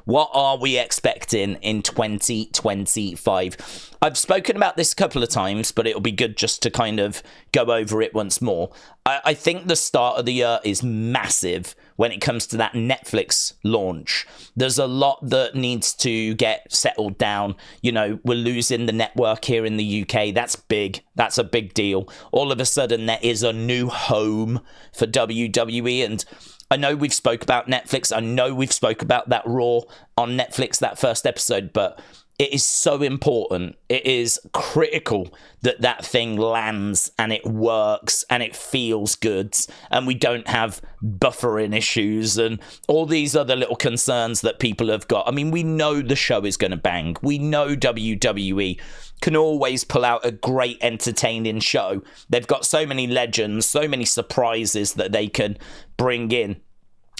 What are we expecting in 2025? I've spoken about this a couple of times, but it'll be good just to kind of go over it once more. I think the start of the year is massive when it comes to that Netflix launch. There's a lot that needs to get settled down. You know, we're losing the network here in the UK. That's big. That's a big deal. All of a sudden, there is a new home for WWE. And I know we've spoke about Netflix. I know we've spoke about that Raw on Netflix, that first episode, but it is so important. It is critical that that thing lands and it works and it feels good and we don't have buffering issues and all these other little concerns that people have got. I mean, we know the show is going to bang. We know WWE can always pull out a great entertaining show. They've got so many legends, so many surprises that they can bring in.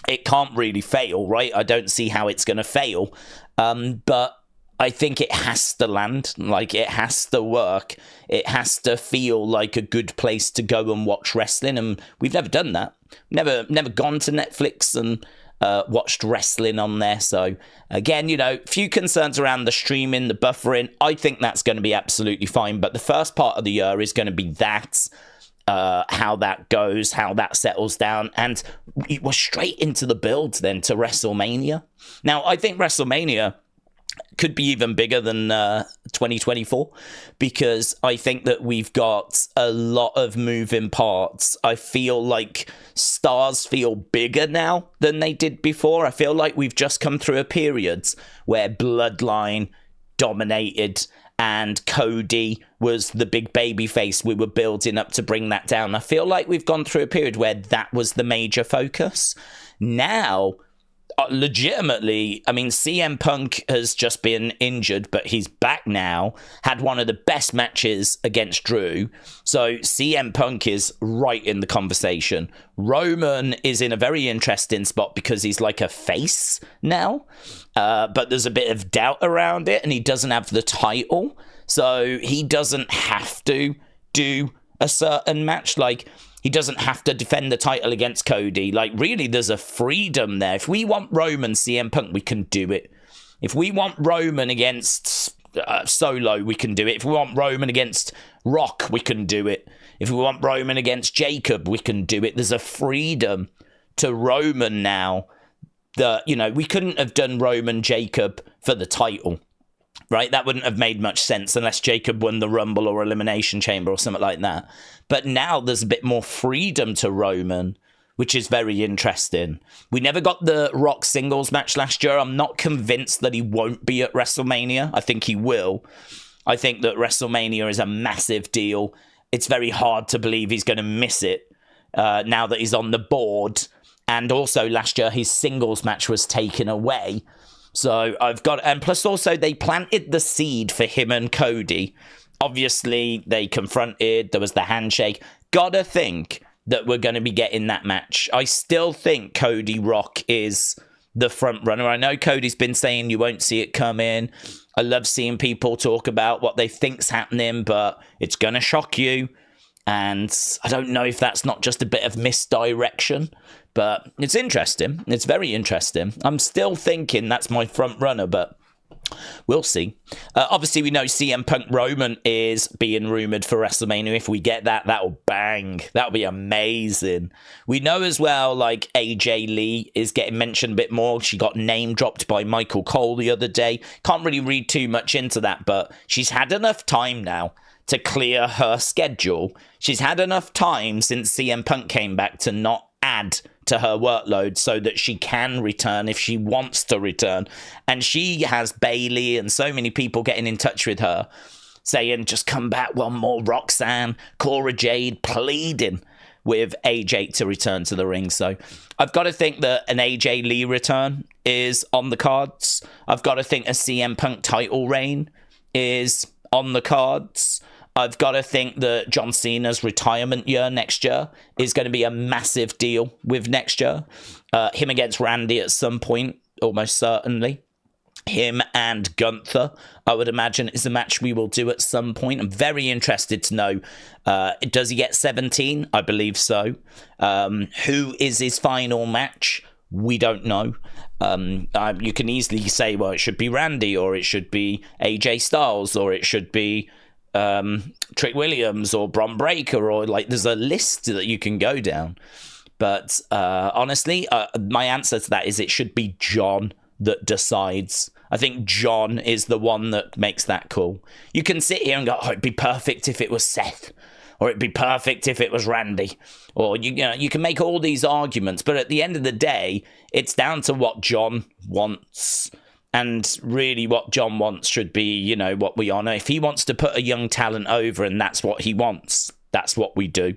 It can't really fail, right? I don't see how it's going to fail. But I think it has to land, like it has to work. It has to feel like a good place to go and watch wrestling. And we've never done that. Never gone to Netflix and watched wrestling on there. So again, you know, few concerns around the streaming, the buffering. I think that's going to be absolutely fine. But the first part of the year is going to be that. How that goes, how that settles down, and we're straight into the build then to WrestleMania. Now, I think WrestleMania could be even bigger than 2024 because I think that we've got a lot of moving parts. I feel like stars feel bigger now than they did before. I feel like we've just come through a period where Bloodline dominated and Cody was the big baby face we were building up to bring that down. I feel like we've gone through a period where that was the major focus. Now, legitimately, I mean, CM Punk has just been injured, but he's back now. Had one of the best matches against Drew. So CM Punk is right in the conversation. Roman is in a very interesting spot because he's like a face now. But there's a bit of doubt around it, and he doesn't have the title. So he doesn't have to do a certain match. Like, he doesn't have to defend the title against Cody. Like, really, there's a freedom there. If we want Roman CM Punk, we can do it. If we want Roman against Solo, we can do it. If we want Roman against Rock, we can do it. If we want Roman against Jacob, we can do it. There's a freedom to Roman now that, you know, we couldn't have done Roman Jacob for the title. Right, that wouldn't have made much sense unless Jacob won the Rumble or Elimination Chamber or something like that. But now there's a bit more freedom to Roman, which is very interesting. We never got the Rock singles match last year. I'm not convinced that he won't be at WrestleMania. I think he will. I think that WrestleMania is a massive deal. It's very hard to believe he's going to miss it now that he's on the board. And also last year, his singles match was taken away. So I've got, and plus also they planted the seed for him and Cody. Obviously they confronted, there was the handshake. Gotta think that we're going to be getting that match. I still think Cody Rock is the front runner. I know Cody's been saying you won't see it come in. I love seeing people talk about what they think's happening, but it's going to shock you. And I don't know if that's not just a bit of misdirection, but it's interesting. It's very interesting. I'm still thinking that's my front runner, but we'll see. Obviously, we know CM Punk Roman is being rumored for WrestleMania. If we get that, that'll bang. That'll be amazing. We know as well, like, AJ Lee is getting mentioned a bit more. She got name dropped by Michael Cole the other day. Can't really read too much into that, but she's had enough time now to clear her schedule. She's had enough time since CM Punk came back to not add to her workload so that she can return if she wants to return. And she has Bailey and so many people getting in touch with her saying, just come back one more. Roxanne, Cora Jade pleading with AJ to return to the ring. So I've got to think that an AJ Lee return is on the cards. I've got to think a CM Punk title reign is on the cards. I've got to think that John Cena's retirement year next year is going to be a massive deal with next year. Him against Randy at some point, almost certainly. Him and Gunther, I would imagine, is a match we will do at some point. I'm very interested to know, does he get 17? I believe so. Who is his final match We don't know. You can easily say, well, it should be Randy, or it should be AJ Styles, or it should be Trick Williams, or Bron Breakker, or like there's a list that you can go down. But honestly, my answer to that is it should be John that decides. I think John is the one that makes that call. You can sit here and go, oh, it'd be perfect if it was Seth, or it'd be perfect if it was Randy, or you know, you can make all these arguments, but at the end of the day, it's down to what John wants. And really what John wants should be, you know, what we honor. If he wants to put a young talent over and that's what he wants, that's what we do.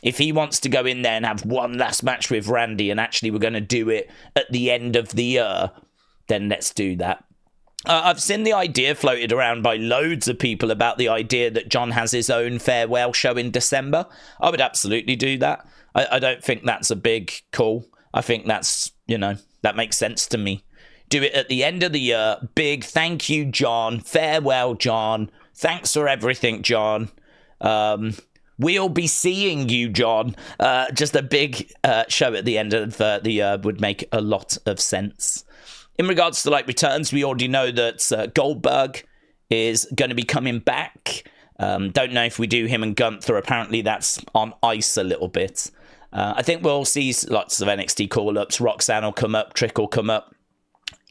If he wants to go in there and have one last match with Randy and actually we're going to do it at the end of the year, then let's do that. I've seen the idea floated around by loads of people about the idea that John has his own farewell show in December. I would absolutely do that. I don't think that's a big call. I think that's, you know, that makes sense to me. Do it at the end of the year. Big thank you, John. Farewell, John. Thanks for everything, John. We'll be seeing you, John. Just a big show at the end of the year would make a lot of sense. In regards to like returns, we already know that Goldberg is going to be coming back. Don't know if we do him and Gunther. Apparently that's on ice a little bit. I think we'll see lots of NXT call-ups. Roxanne will come up. Trick will come up.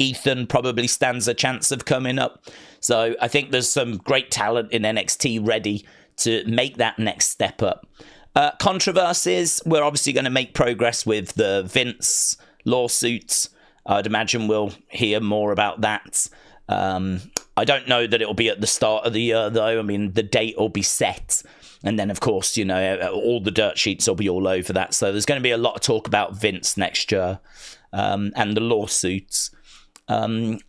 Ethan probably stands a chance of coming up. So I think there's some great talent in NXT ready to make that next step up. Controversies, we're obviously going to make progress with the Vince lawsuits. I'd imagine we'll hear more about that. I don't know that it'll be at the start of the year, though. I mean, the date will be set. And then, of course, you know, all the dirt sheets will be all over that. So there's going to be a lot of talk about Vince next year and the lawsuits. And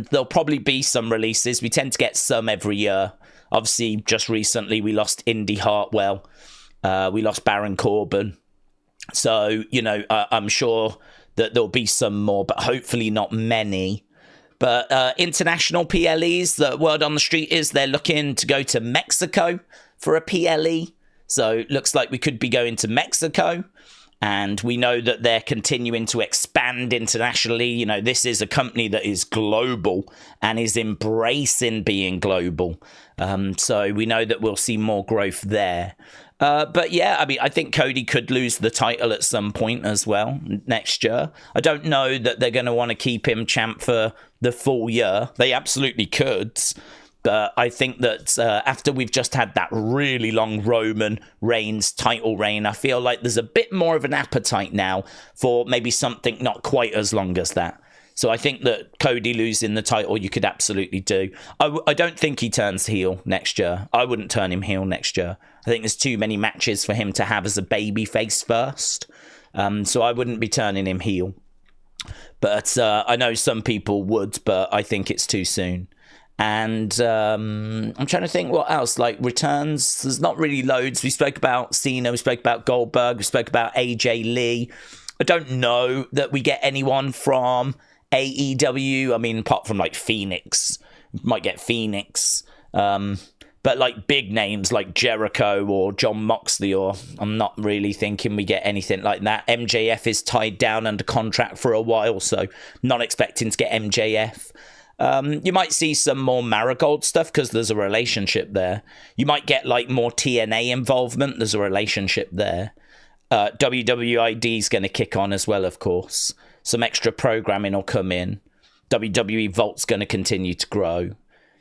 there'll probably be some releases. We tend to get some every year. Obviously, just recently, we lost Indy Hartwell. We lost Baron Corbin. So, you know, I'm sure that there'll be some more, but hopefully not many. But international PLEs, the word on the street is they're looking to go to Mexico for a PLE. So it looks like we could be going to Mexico. And we know that they're continuing to expand internationally. You know, this is a company that is global and is embracing being global. So we know that we'll see more growth there. But yeah, I mean, I think Cody could lose the title at some point as well next year. I don't know that they're going to want to keep him champ for the full year. They absolutely could. But I think that after we've just had that really long Roman Reigns title reign, I feel like there's a bit more of an appetite now for maybe something not quite as long as that. So I think that Cody losing the title, you could absolutely do. I don't think he turns heel next year. I wouldn't turn him heel next year. I think there's too many matches for him to have as a baby face first. So I wouldn't be turning him heel. But I know some people would, but I think it's too soon. And I'm trying to think what else, like returns. There's not really loads. We spoke about Cena, we spoke about Goldberg, we spoke about AJ Lee. I don't know that we get anyone from AEW. I mean, apart from like Phoenix, we might get Phoenix. But like big names like Jericho or John Moxley, or I'm not really thinking we get anything like that. MJF is tied down under contract for a while, so not expecting to get MJF. You might see some more Marigold stuff because there's a relationship there. You might get like more TNA involvement. There's a relationship there. WWID is going to kick on as well, of course. Some extra programming will come in. WWE Vault's going to continue to grow.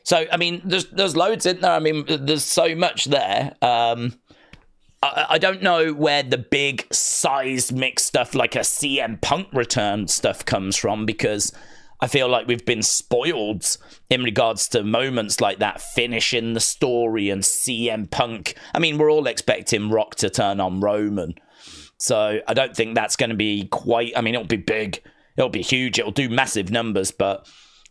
So, I mean, there's loads in there. I mean, there's so much there. I don't know where the big seismic stuff like a CM Punk return stuff comes from, because I feel like we've been spoiled in regards to moments like that, finishing the story and CM Punk. I mean, we're all expecting Rock to turn on Roman. So I don't think that's going to be quite... I mean, it'll be big. It'll be huge. It'll do massive numbers, but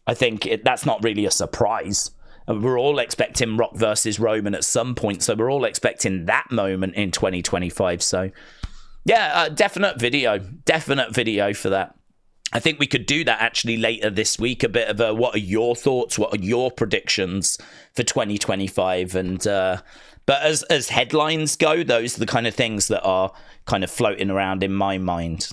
I think that's not really a surprise. We're all expecting Rock versus Roman at some point, so we're all expecting that moment in 2025. So, yeah, definite video for that. I think we could do that actually later this week. A bit of a, what are your thoughts? What are your predictions for 2025? And but as headlines go, those are the kind of things that are kind of floating around in my mind.